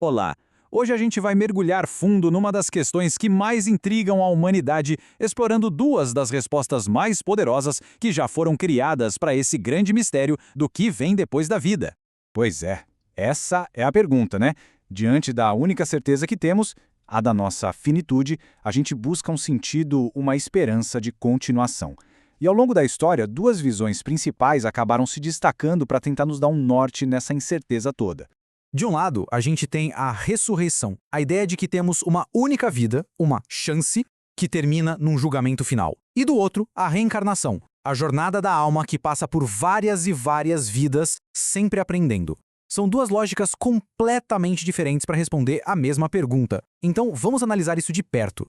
Olá! Hoje a gente vai mergulhar fundo numa das questões que mais intrigam a humanidade, explorando duas das respostas mais poderosas que já foram criadas para esse grande mistério do que vem depois da vida. Pois é, essa é a pergunta, né? Diante da única certeza que temos, a da nossa finitude, a gente busca um sentido, uma esperança de continuação. E ao longo da história, duas visões principais acabaram se destacando para tentar nos dar um norte nessa incerteza toda. De um lado, a gente tem a ressurreição, a ideia de que temos uma única vida, uma chance, que termina num julgamento final. E do outro, a reencarnação, a jornada da alma que passa por várias e várias vidas, sempre aprendendo. São duas lógicas completamente diferentes para responder a mesma pergunta. Então, vamos analisar isso de perto.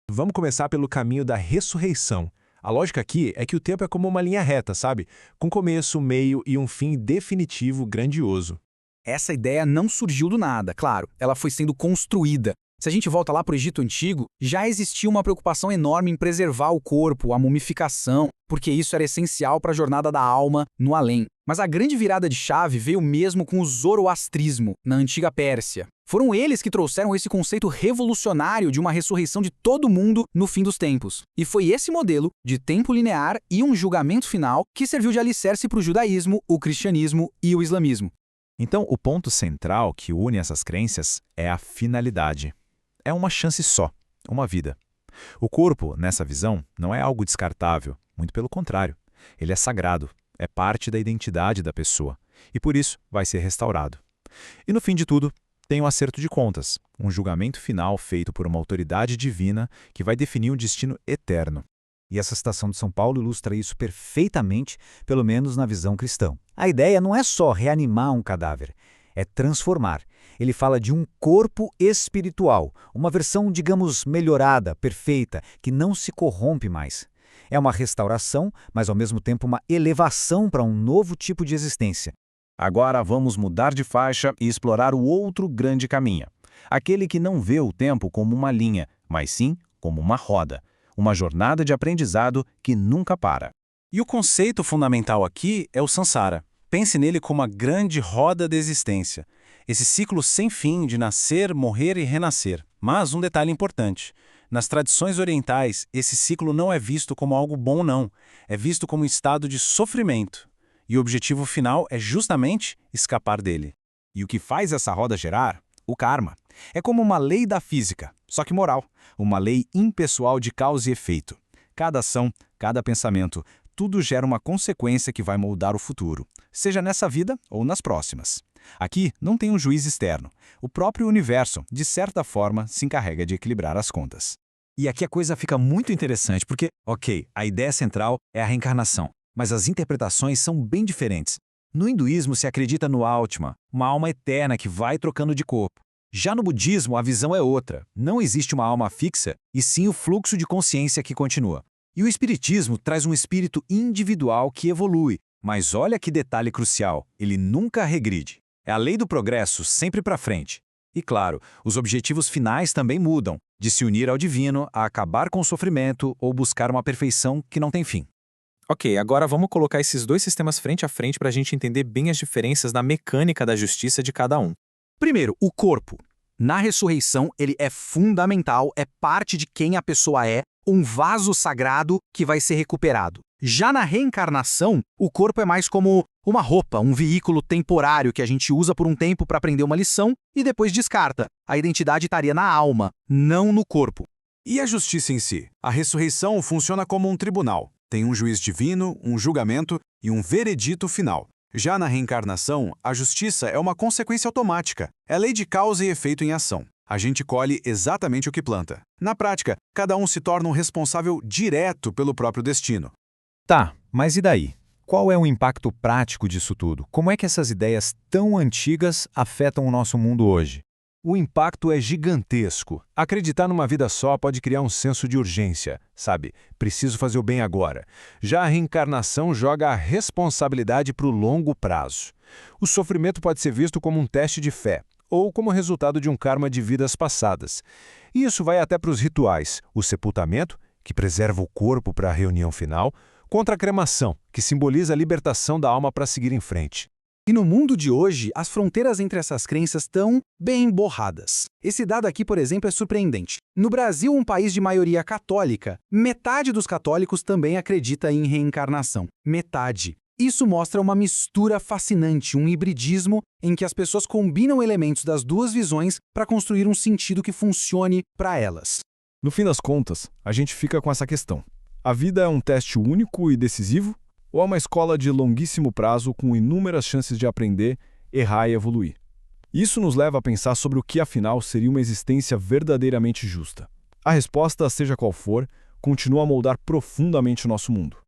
Vamos começar pelo caminho da ressurreição. A lógica aqui é que o tempo é como uma linha reta, sabe? Com começo, meio e um fim definitivo grandioso. Essa ideia não surgiu do nada, claro, ela foi sendo construída. Se a gente volta lá para o Egito Antigo, já existia uma preocupação enorme em preservar o corpo, a mumificação, porque isso era essencial para a jornada da alma no além. Mas a grande virada de chave veio mesmo com o zoroastrismo, na antiga Pérsia. Foram eles que trouxeram esse conceito revolucionário de uma ressurreição de todo mundo no fim dos tempos. E foi esse modelo, de tempo linear e um julgamento final, que serviu de alicerce para o judaísmo, o cristianismo e o islamismo. Então, o ponto central que une essas crenças é a finalidade. É uma chance só, uma vida. O corpo, nessa visão, não é algo descartável, muito pelo contrário. Ele é sagrado, é parte da identidade da pessoa, e por isso vai ser restaurado. E no fim de tudo, tem um acerto de contas, um julgamento final feito por uma autoridade divina que vai definir um destino eterno. E essa citação de São Paulo ilustra isso perfeitamente, pelo menos na visão cristã. A ideia não é só reanimar um cadáver, é transformar. Ele fala de um corpo espiritual, uma versão, digamos, melhorada, perfeita, que não se corrompe mais. É uma restauração, mas ao mesmo tempo uma elevação para um novo tipo de existência. Agora vamos mudar de faixa e explorar o outro grande caminho. Aquele que não vê o tempo como uma linha, mas sim como uma roda. Uma jornada de aprendizado que nunca para. E o conceito fundamental aqui é o Sansara. Pense nele como a grande roda da existência. Esse ciclo sem fim de nascer, morrer e renascer. Mas um detalhe importante. Nas tradições orientais, esse ciclo não é visto como algo bom, não. É visto como um estado de sofrimento. E o objetivo final é justamente escapar dele. E o que faz essa roda gerar? O karma. É como uma lei da física, só que moral. Uma lei impessoal de causa e efeito. Cada ação, cada pensamento, tudo gera uma consequência que vai moldar o futuro, seja nessa vida ou nas próximas. Aqui não tem um juiz externo. O próprio universo, de certa forma, se encarrega de equilibrar as contas. E aqui a coisa fica muito interessante porque, ok, a ideia central é a reencarnação, mas as interpretações são bem diferentes. No hinduísmo se acredita no Atma, uma alma eterna que vai trocando de corpo. Já no budismo, a visão é outra. Não existe uma alma fixa, e sim o fluxo de consciência que continua. E o espiritismo traz um espírito individual que evolui. Mas olha que detalhe crucial, ele nunca regride. É a lei do progresso, sempre para frente. E claro, os objetivos finais também mudam, de se unir ao divino, a acabar com o sofrimento ou buscar uma perfeição que não tem fim. Ok, agora vamos colocar esses dois sistemas frente a frente para a gente entender bem as diferenças na mecânica da justiça de cada um. Primeiro, o corpo. Na ressurreição, ele é fundamental, é parte de quem a pessoa é, um vaso sagrado que vai ser recuperado. Já na reencarnação, o corpo é mais como uma roupa, um veículo temporário que a gente usa por um tempo para aprender uma lição e depois descarta. A identidade estaria na alma, não no corpo. E a justiça em si? A ressurreição funciona como um tribunal. Tem um juiz divino, um julgamento e um veredito final. Já na reencarnação, a justiça é uma consequência automática. É lei de causa e efeito em ação. A gente colhe exatamente o que planta. Na prática, cada um se torna um responsável direto pelo próprio destino. Tá, mas e daí? Qual é o impacto prático disso tudo? Como é que essas ideias tão antigas afetam o nosso mundo hoje? O impacto é gigantesco. Acreditar numa vida só pode criar um senso de urgência, sabe? Preciso fazer o bem agora. Já a reencarnação joga a responsabilidade para o longo prazo. O sofrimento pode ser visto como um teste de fé, ou como resultado de um karma de vidas passadas. E isso vai até para os rituais, o sepultamento, que preserva o corpo para a reunião final, contra a cremação, que simboliza a libertação da alma para seguir em frente. E no mundo de hoje, as fronteiras entre essas crenças estão bem borradas. Esse dado aqui, por exemplo, é surpreendente. No Brasil, um país de maioria católica, metade dos católicos também acredita em reencarnação. Metade. Isso mostra uma mistura fascinante, um hibridismo em que as pessoas combinam elementos das duas visões para construir um sentido que funcione para elas. No fim das contas, a gente fica com essa questão. A vida é um teste único e decisivo? Ou é uma escola de longuíssimo prazo com inúmeras chances de aprender, errar e evoluir? Isso nos leva a pensar sobre o que, afinal, seria uma existência verdadeiramente justa. A resposta, seja qual for, continua a moldar profundamente o nosso mundo.